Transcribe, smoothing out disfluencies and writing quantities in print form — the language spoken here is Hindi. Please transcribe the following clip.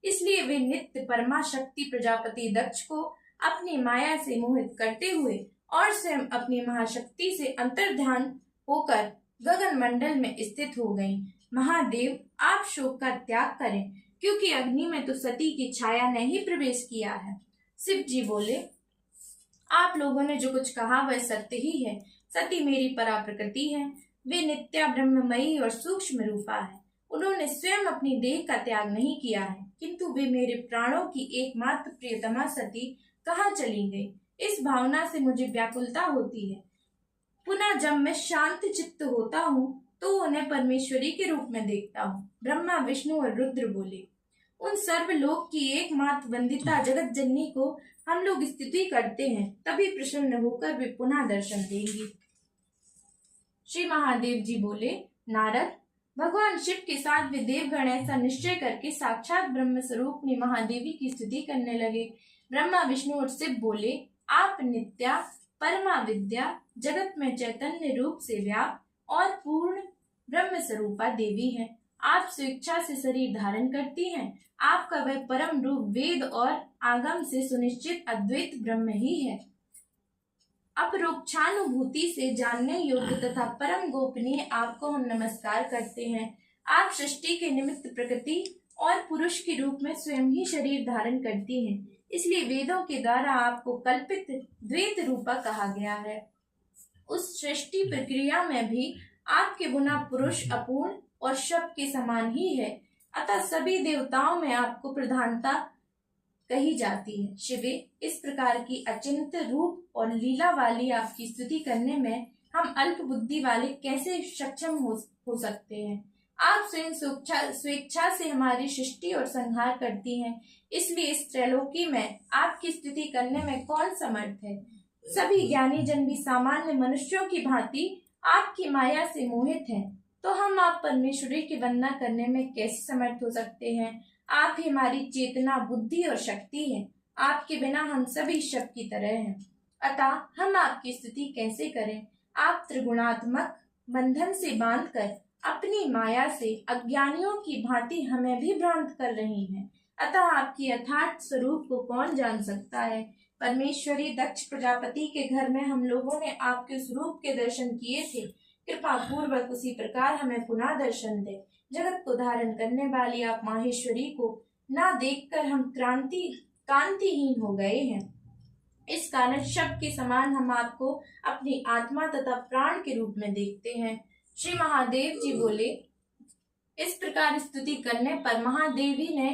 इसलिए वे नित्य परमा शक्ति प्रजापति दक्ष को अपनी माया से मोहित करते हुए और स्वयं अपनी महाशक्ति से अंतर्ध्यान होकर गगन मंडल में स्थित हो गईं। महादेव, आप शोक का त्याग करें, क्योंकि अग्नि में तो सती की छाया ने ही प्रवेश किया है। शिव जी बोले, आप लोगों ने जो कुछ कहा वह सत्य ही है। सती मेरी परा प्रकृति है। वे नित्या ब्रह्ममयी और सूक्ष्म रूपा है। उन्होंने स्वयं अपनी देह का त्याग नहीं किया है, किंतु वे मेरे प्राणों की एकमात्र प्रियतमा सती कहाँ चली गई, इस भावना से मुझे व्याकुलता होती है। पुनः जब मैं शांत चित्त होता हूँ तो उन्हें परमेश्वरी के रूप में देखता हूँ। ब्रह्मा, विष्णु और रुद्र बोले, उन सर्वलोक की एकमात्र वंदिता जगत जननी को हम लोग स्तुति करते हैं, तभी प्रसन्न होकर वे पुनः दर्शन देंगी। श्री महादेव जी बोले, नारद, भगवान शिव के साथ वे देवगण ऐसा निश्चय करके साक्षात ब्रह्म स्वरूपनी महादेवी की स्तुति करने लगे। ब्रह्मा, विष्णु और शिव बोले, आप नित्या परमा विद्या जगत में चैतन्य रूप से व्याप्त और पूर्ण ब्रह्म स्वरूपा देवी हैं। आप स्वेच्छा से शरीर धारण करती हैं। आपका वह परम रूप वेद और आगम से सुनिश्चित अद्वैत ब्रह्म ही है। अपरोक्षानुभूति से जानने योग्य तथा परम गोपनीय आपको हम नमस्कार करते हैं। आप सृष्टि के निमित्त प्रकृति और पुरुष के रूप में स्वयं ही शरीर धारण करती हैं, इसलिए वेदों के द्वारा आपको कल्पित द्वैत रूपा कहा गया है। उस सृष्टि प्रक्रिया में भी आपके गुना पुरुष अपूर्ण और शब्द के समान ही है, अतः सभी देवताओं में आपको प्रधानता कही जाती है। शिवे, इस प्रकार की अचिंत रूप और लीला वाली आपकी स्तुति करने में हम अल्प बुद्धि वाले कैसे सक्षम हो सकते हैं। आप स्वयं स्वेच्छा से हमारी सृष्टि और संहार करती हैं, इसलिए इस त्रैलोकी में आपकी स्तुति करने में कौन समर्थ है। सभी ज्ञानी जन भी सामान्य मनुष्यों की भांति आपकी माया से मोहित हैं, तो हम आप परमेश्वरी की वंदना करने में कैसे समर्थ हो सकते हैं। आप ही हमारी चेतना, बुद्धि और शक्ति हैं। आपके बिना हम सभी शव की तरह हैं, अतः हम आपकी स्तुति कैसे करें। आप त्रिगुणात्मक बंधन से बांधकर अपनी माया से अज्ञानियों की भांति हमें भी भ्रांत कर रही हैं, अतः आपकी यथार्थ स्वरूप को कौन जान सकता है। परमेश्वरी, दक्ष प्रजापति के घर में हम लोगों ने आपके स्वरूप के दर्शन किए थे। कृपा पूर्वक उसी प्रकार हमें पुनः दर्शन दे। जगत को धारण करने वाली आप माहेश्वरी को ना देखकर हम कांतिहीन हो गए हैं। इस कारण शव के समान हम आपको अपनी आत्मा तथा प्राण के रूप में देखते हैं। श्री महादेव जी बोले, इस प्रकार स्तुति करने पर महादेवी ने